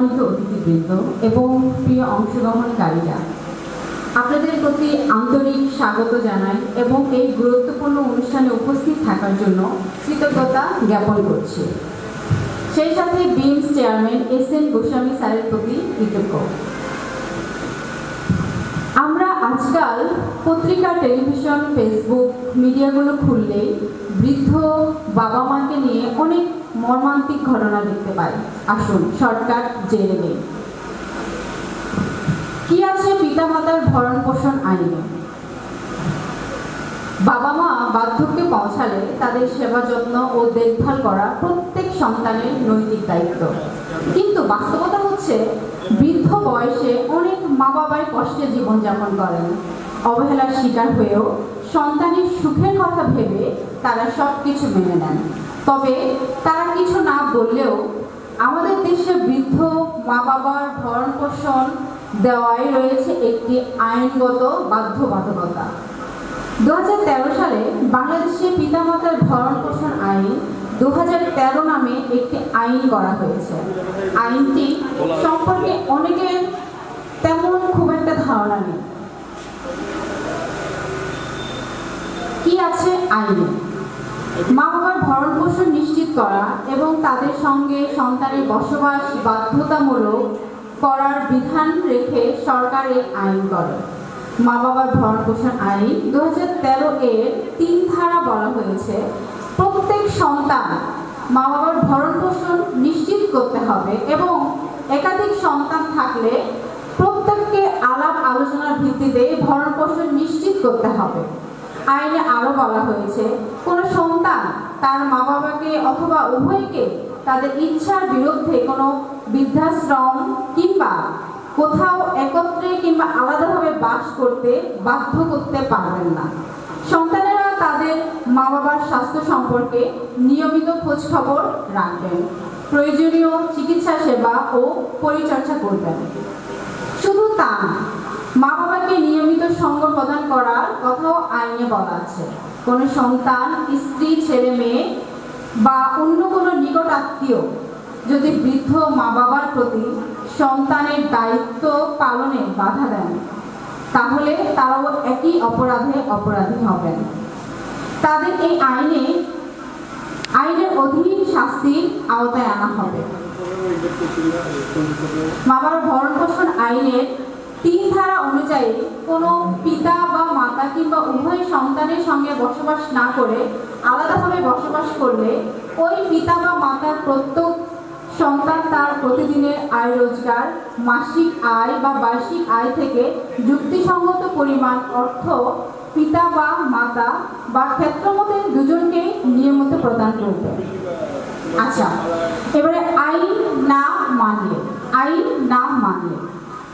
অতিথিবৃন্দ এবং প্রিয় অংশগ্রহণকারীরা, আপনাদের প্রতি আন্তরিক স্বাগত জানাই এবং এই গুরুত্বপূর্ণ অনুষ্ঠানে উপস্থিত থাকার জন্য কৃতজ্ঞতা জ্ঞাপন করছি। সেই সাথে বিমস চেয়ারম্যান এস.এন. গোস্বামী স্যারের প্রতি কৃতজ্ঞ। আমরা আজকাল পত্রিকা, টেলিভিশন, ফেসবুক মিডিয়াগুলো খুললেই বৃদ্ধ বাবা মাকে নিয়ে অনেক মর্মান্তিক ঘটনা দেখতে পাই। আসুন শর্টকাট জেনে নেই কি আছে পিতামাতার ভরণ পোষণ আইনে। বাবা মা বার্ধক্যে পৌঁছালে তাদের সেবা যত্ন ও দেখভাল করা প্রত্যেক সন্তানের নৈতিক দায়িত্ব। কিন্তু বাস্তবতা হচ্ছে বৃদ্ধ বয়সে অনেক মা বাবাই কষ্টে জীবনযাপন করেন। অবহেলার শিকার হয়েও সন্তানের সুখের কথা ভেবে তারা সব কিছু মেনে নেন। তবে তারা কিছু না বললেও আমাদের দেশে বৃদ্ধ মা বাবার ভরণ পোষণ দেওয়ায় রয়েছে একটি আইনগত বাধ্যবাধকতা। 2013 সালে বাংলাদেশে পিতামাতার ভরণ পোষণ আইন 2013 নামে একটি আইন করা হয়েছে। আইনটি সম্পর্কে অনেকের তেমন খুব একটা ধারণা নেই। কি আছে আইনে? মা বাবার ভরণ পোষণ নিশ্চিত করা এবং তাদের সঙ্গে সন্তানের বসবাস বাধ্যতামূলক করার বিধান রেখে সরকার এই আইন করে। মা বাবার ভরণ পোষণ আইন 2013 এর 3 ধারা বলা হয়েছে, প্রত্যেক সন্তান মা বাবার ভরণ পোষণ নিশ্চিত করতে হবে এবং একাধিক সন্তান থাকলে প্রত্যেককে আলাপ আলোচনার ভিত্তিতে ভরণ পোষণ নিশ্চিত করতে হবে। আইনে আরো বলা হয়েছে, কোনো সন্তান তার মা বাবাকে অথবা উভয়কে তাদের ইচ্ছার বিরুদ্ধে কোনো বৃদ্ধাশ্রম কিংবা কোথাও একত্রে কিংবা আলাদাভাবে বাস করতে বাধ্য করতে পারবেন না। সন্তানেরা তাদের মা বাবার স্বাস্থ্য সম্পর্কে নিয়মিত খোঁজ খবর রাখবেন, প্রয়োজনীয় চিকিৎসা সেবা ও পরিচর্যা করবেন। শুধু তা না, মা বাবাকে নিয়মিত সঙ্গ প্রদান করার কথাও আইনে বলা আছে। কোনো সন্তান, স্ত্রী, ছেলে মেয়ে বা অন্য কোনো নিকট আত্মীয় যদি বৃদ্ধ মা বাবার প্রতি সন্তানের দায়িত্ব পালনে বাধা দেন, তাহলে তারাও একই অপরাধী হবেন। তাদের এই আইনের অধীন শাস্তির আওতায় আনা হবে। মা বাবার ভরণ পোষণ আইনের 3 ধারা অনুযায়ী কোনো পিতা বা মাতা কিংবা উভয় সন্তানের সঙ্গে বসবাস না করে আলাদাভাবে বসবাস করলে ওই পিতা বা মাতার প্রত্যেক সন্তান তার প্রতিদিনের আয় রোজগার, মাসিক আয় বা বার্ষিক আয় থেকে যুক্তিসঙ্গত পরিমাণ অর্থ পিতা বা মাতা বা ক্ষেত্রমতে দুজনকেই নিয়মিত প্রদান করবে। আচ্ছা, এবারে আইন না মানলে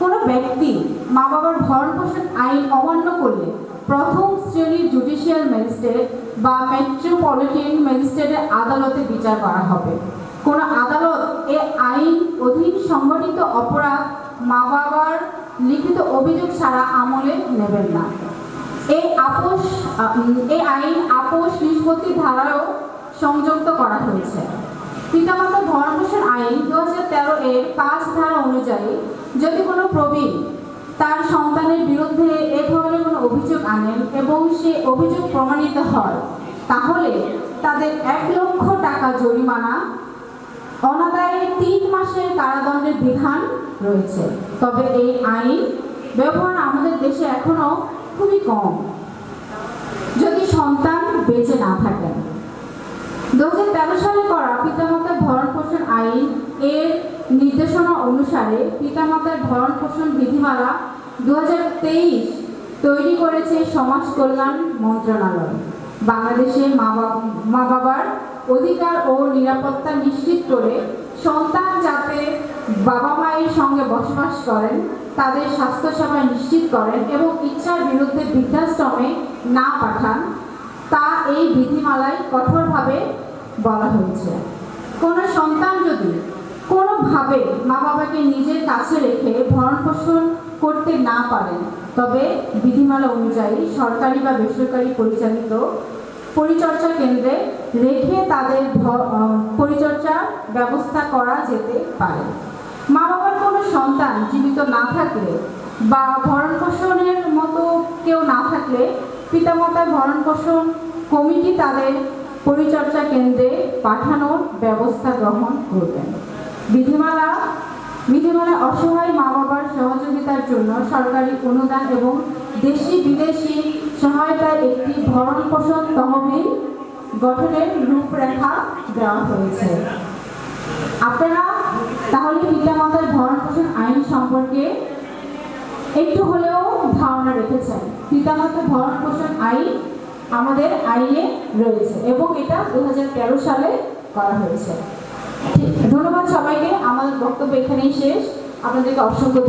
কোনো ব্যক্তি মা বাবার ভরণ পোষণ আইন অমান্য করলে প্রথম শ্রেণীর জুডিশিয়াল ম্যাজিস্ট্রেট বা মেট্রোপলিটন ম্যাজিস্ট্রেটের আদালতে বিচার করা হবে। কোনো আদালত এ আইন অধীন সংগঠিত অপরাধ মা বাবার লিখিত অভিযোগ ছাড়া আমলে নেবেন না। এই আইন আপোষ নিষ্পত্তি ধারাও সংযুক্ত করা হয়েছে। পিতামাতার ভরণ পোষণ আইন 2013 এর 5 ধারা অনুযায়ী যদি কোনো প্রবীণ তার সন্তানের বিরুদ্ধে এ ধরনের কোনো অভিযোগ আনেন এবং সে অভিযোগ প্রমাণিত হয়, তাহলে তাদের 1 লক্ষ টাকা জরিমানা, অনাদায়ে 3 মাসের কারাদণ্ডের বিধান রয়েছে। তবে এই আইন ব্যবহার আমাদের দেশে এখনো খুবই কম যদি সন্তান বেঁচে না থাকেন। 2013 সালে করা পিতামাতার ভরণ পোষণ আইন এর নির্দেশনা অনুসারে পিতামাতার ভরণ পোষণ বিধিমালা 2023 তৈরি করেছে সমাজ কল্যাণ মন্ত্রণালয়। বাংলাদেশে মা বাবার অধিকার ও নিরাপত্তা নিশ্চিত করে সন্তান যাতে বাবা মায়ের সঙ্গে বসবাস করেন, তাদের স্বাস্থ্যসেবা নিশ্চিত করেন এবং ইচ্ছার বিরুদ্ধে বৃদ্ধাশ্রমে না পাঠান, তা এই বিধিমালায় কঠোরভাবে বলা হয়েছে। কোনো সন্তান যদি কোনোভাবে মা বাবাকে নিজের কাছে রেখে ভরণ পোষণ করতে না পারেন, তবে বিধিমালা অনুযায়ী সরকারি বা বেসরকারি পরিচালিত পরিচর্যা কেন্দ্রে রেখে তাদের পরিচর্যার ব্যবস্থা করা যেতে পারে। মা বাবার কোনো সন্তান জীবিত না থাকলে বা ভরণ পোষণের মতো কেউ না থাকলে পিতামাতার ভরণ পোষণ কমিটি তাদের পরিচর্যা কেন্দ্রে পাঠানোর ব্যবস্থা গ্রহণ করবেন। বিধিমালা অসহায় মা বাবার সহযোগিতার জন্য সরকারি অনুদান এবং দেশি বিদেশি সহায়তায় একটি ভরণ পোষণ তহবিল গঠনের রূপরেখা দেওয়া হয়েছে। আপনারা তাহলে পিতামাতার ভরণ পোষণ আইন সম্পর্কে একটু হলেও ধারণা রেখেছেন। পিতামাতার ভরণ পোষণ আইন আমাদের আইনে রয়েছে এবং এটা 2013 সালে করা হয়েছে। ধন্যবাদ সবাইকে। আমাদের বক্তব্য এখানেই শেষ। আপনাদেরকে অসংখ্য